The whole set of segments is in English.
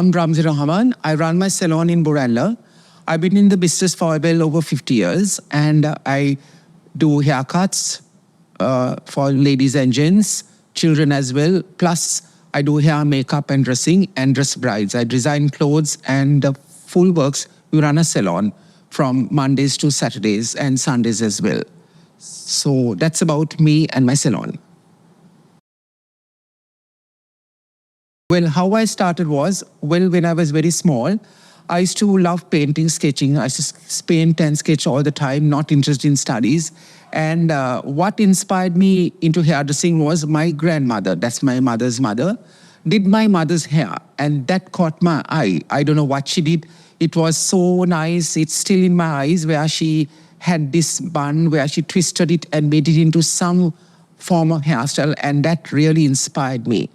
I'm Ramzi Rahaman. I run my salon in Borella. I've been in the business for well over 50 years, and I do haircuts for ladies and gents, children as well. Plus, I do hair, makeup, and dressing, and dress brides. I design clothes and full works. We run a salon from Mondays to Saturdays and Sundays as well. So that's about me and my salon. Well, how I started was, well, when I was very small, I used to love painting, sketching. I used to paint and sketch all the time, not interested in studies. And what inspired me into hairdressing was my grandmother, that's my mother's mother, did my mother's hair. And that caught my eye. I don't know what she did. It was so nice. It's still in my eyes, where she had this bun, where she twisted it and made it into some form of hairstyle. And that really inspired me.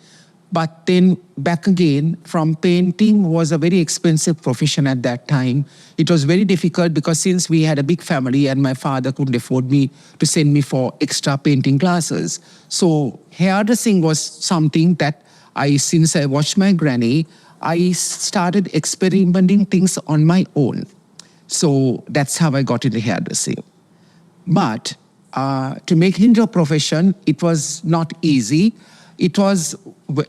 But then back again, from painting was a very expensive profession at that time. It was very difficult because since we had a big family and my father couldn't afford me to send me for extra painting classes. So hairdressing was something that since I watched my granny, I started experimenting things on my own. So that's how I got into hairdressing. But to make it into a profession, it was not easy. It was,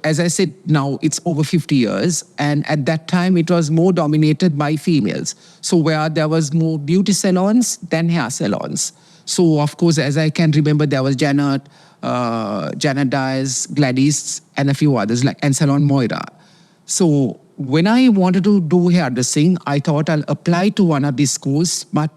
as I said, now it's over 50 years. And at that time, it was more dominated by females. So where there was more beauty salons than hair salons. So of course, as I can remember, there was Janet Dyes, Gladys, and a few others, like and Salon Moira. So when I wanted to do hairdressing, I thought I'll apply to one of these schools. But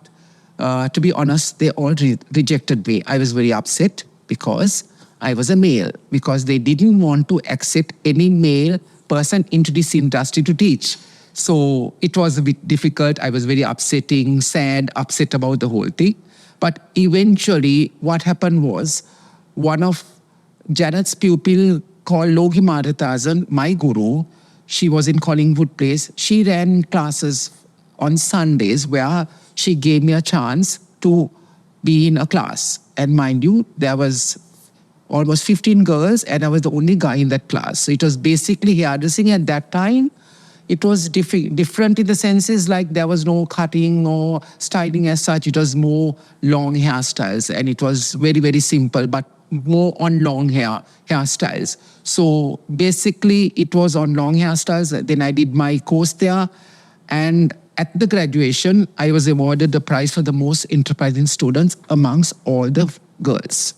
to be honest, they all rejected me. I was very upset because I was a male, because they didn't want to accept any male person into this industry to teach. So it was a bit difficult. I was very sad, upset about the whole thing. But eventually what happened was, one of Janet's pupil called Logi Marathasan, my guru, she was in Collingwood Place. She ran classes on Sundays where she gave me a chance to be in a class. And mind you, there was almost 15 girls, and I was the only guy in that class. So it was basically hairdressing at that time. It was different in the senses like there was no cutting or styling as such. It was more long hairstyles, and it was very, very simple, but more on long hairstyles. So basically it was on long hairstyles. Then I did my course there. And at the graduation, I was awarded the prize for the most enterprising students amongst all the girls.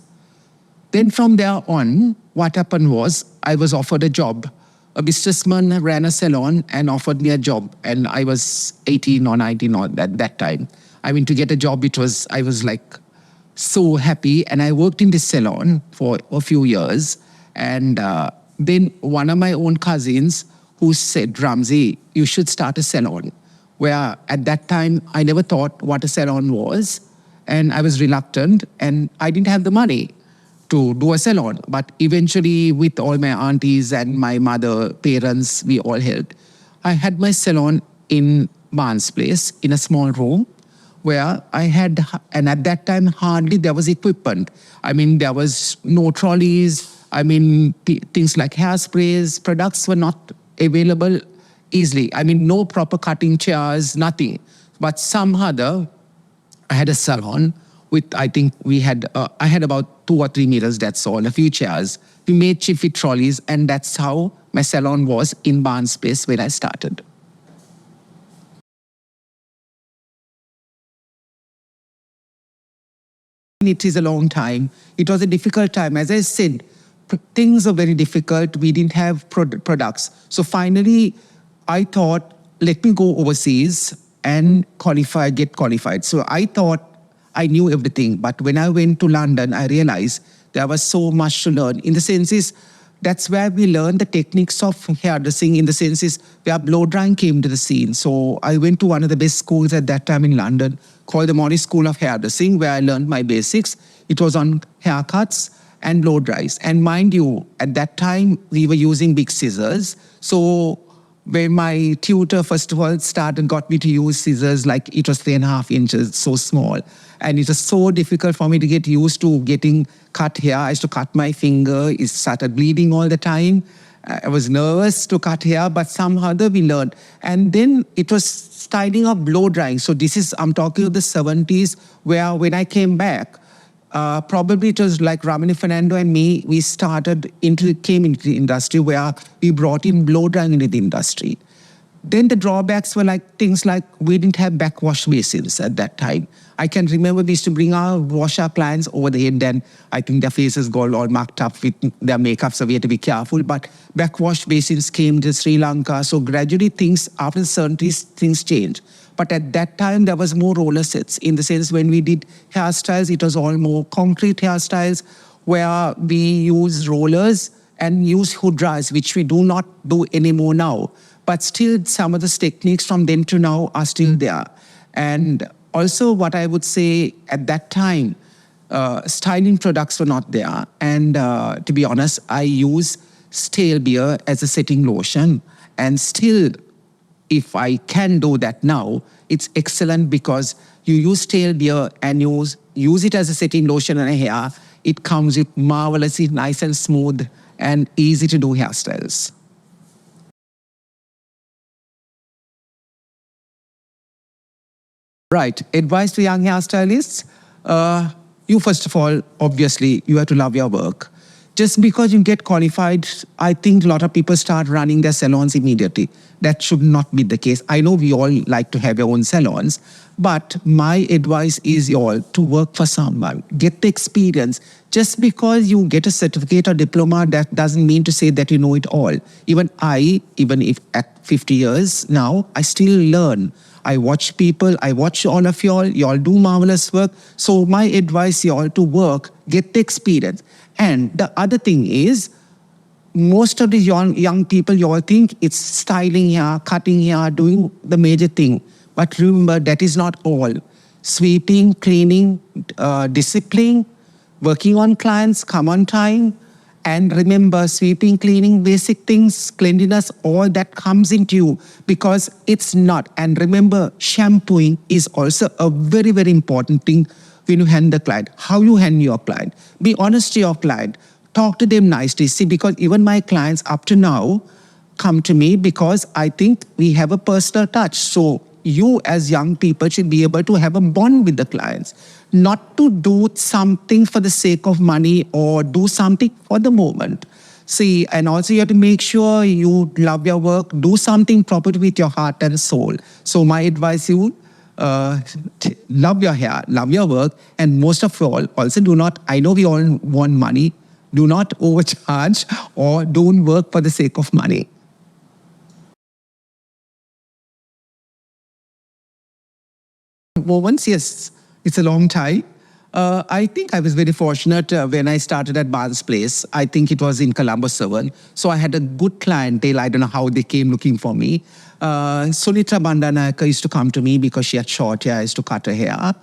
Then from there on, what happened was I was offered a job. A businessman ran a salon and offered me a job. And I was 18 or 19 at that time. I mean, to get a job, I was like so happy. And I worked in this salon for a few years. And then one of my own cousins who said, Ramzi, you should start a salon. Where at that time, I never thought what a salon was. And I was reluctant and I didn't have the money to do a salon. But eventually, with all my aunties and my mother, parents, we all helped. I had my salon in Barnes Place in a small room where I had, and at that time, hardly there was equipment. I mean, there was no trolleys. I mean, things like hairsprays, products were not available easily. I mean, no proper cutting chairs, nothing. But somehow I had a salon with, I think I had about 2 or 3 meters, that's all, a few chairs. We made cheap fit trolleys, and that's how my salon was in Barnes Place when I started. It is a long time. It was a difficult time. As I said, things are very difficult. We didn't have products. So finally, I thought, let me go overseas and get qualified. So I thought I knew everything. But when I went to London, I realized there was so much to learn. In the senses, that's where we learned the techniques of hairdressing, in the senses where blow drying came to the scene. So I went to one of the best schools at that time in London called the Morris School of Hairdressing, where I learned my basics. It was on haircuts and blow dries. And mind you, at that time, we were using big scissors. So when my tutor, first of all, got me to use scissors, like it was 3.5 inches, so small. And it was so difficult for me to get used to getting cut hair. I used to cut my finger. It started bleeding all the time. I was nervous to cut hair, but somehow we learned. And then it was styling of blow drying. So this is, I'm talking of the 70s, where when I came back, probably it was like Ramani Fernando and me, we came into the industry where we brought in blow drying into the industry. Then the drawbacks were like things like we didn't have backwash basins at that time. I can remember we used to wash our clients over the head, then I think their faces got all marked up with their makeup, so we had to be careful. But backwash basins came to Sri Lanka, so gradually things, after the 70s, things changed. But at that time, there was more roller sets, in the sense when we did hairstyles, it was all more concrete hairstyles, where we use rollers and use hood dryers, which we do not do anymore now. But still, some of the techniques from then to now are still there. And also what I would say at that time, styling products were not there. And to be honest, I use stale beer as a setting lotion. And still, if I can do that now, it's excellent because you use stale beer and use it as a setting lotion on a hair. It comes with marvelously nice and smooth and easy to do hairstyles. Right. Advice to young hairstylists. You, first of all, obviously, you have to love your work. Just because you get qualified, I think a lot of people start running their salons immediately. That should not be the case. I know we all like to have our own salons, but my advice is all to work for someone, get the experience. Just because you get a certificate or diploma, that doesn't mean to say that you know it all. Even if at 50 years now, I still learn. I watch people, I watch all of y'all do marvelous work. So my advice y'all to work, get the experience. And the other thing is, most of these young people, you all think it's styling hair, cutting hair, doing the major thing. But remember, that is not all. Sweeping, cleaning, discipline, working on clients, come on time. And remember, sweeping, cleaning, basic things, cleanliness, all that comes into you because it's not. And remember, shampooing is also a very, very important thing when you handle the client. How you handle your client. Be honest to your client. Talk to them nicely. See, because even my clients up to now come to me because I think we have a personal touch. So you as young people should be able to have a bond with the clients, not to do something for the sake of money or do something for the moment. See, and also you have to make sure you love your work, do something properly with your heart and soul. So my advice you, love your hair, love your work, and most of all, also do not, I know we all want money, do not overcharge or don't work for the sake of money. Moments, yes, it's a long time. I think I was very fortunate when I started at Barnes Place. I think it was in Colombo 7. So I had a good clientele. I don't know how they came looking for me. Sunitra Bandanayaka used to come to me because she had short hair. I used to cut her hair.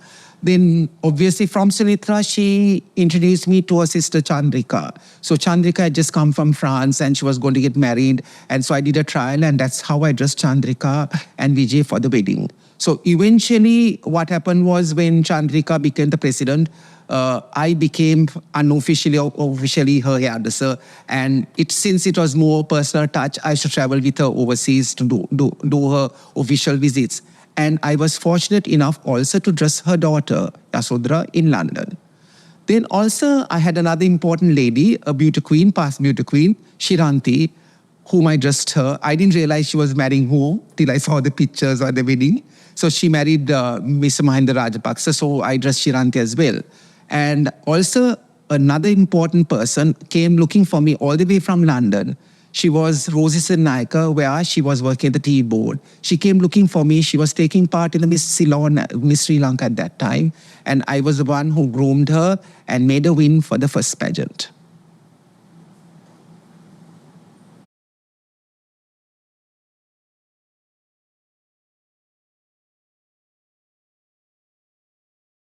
Then obviously from Sunitra, she introduced me to her sister Chandrika. So Chandrika had just come from France and she was going to get married. And so I did a trial and that's how I dressed Chandrika and Vijay for the wedding. So eventually what happened was when Chandrika became the president, I became unofficially or officially her hairdresser. And since it was more personal touch, I used to travel with her overseas to do her official visits. And I was fortunate enough also to dress her daughter, Yasodhara, in London. Then also I had another important lady, a beauty queen, past beauty queen, Shiranti, whom I dressed her. I didn't realize she was marrying who till I saw the pictures at the wedding. So she married Mr. Mahinda Rajapaksa, so I dressed Shiranti as well. And also another important person came looking for me all the way from London. She was Rosie Sennaika, where she was working at the tea board. She came looking for me. She was taking part in the Miss Sri Lanka at that time. And I was the one who groomed her and made her win for the first pageant.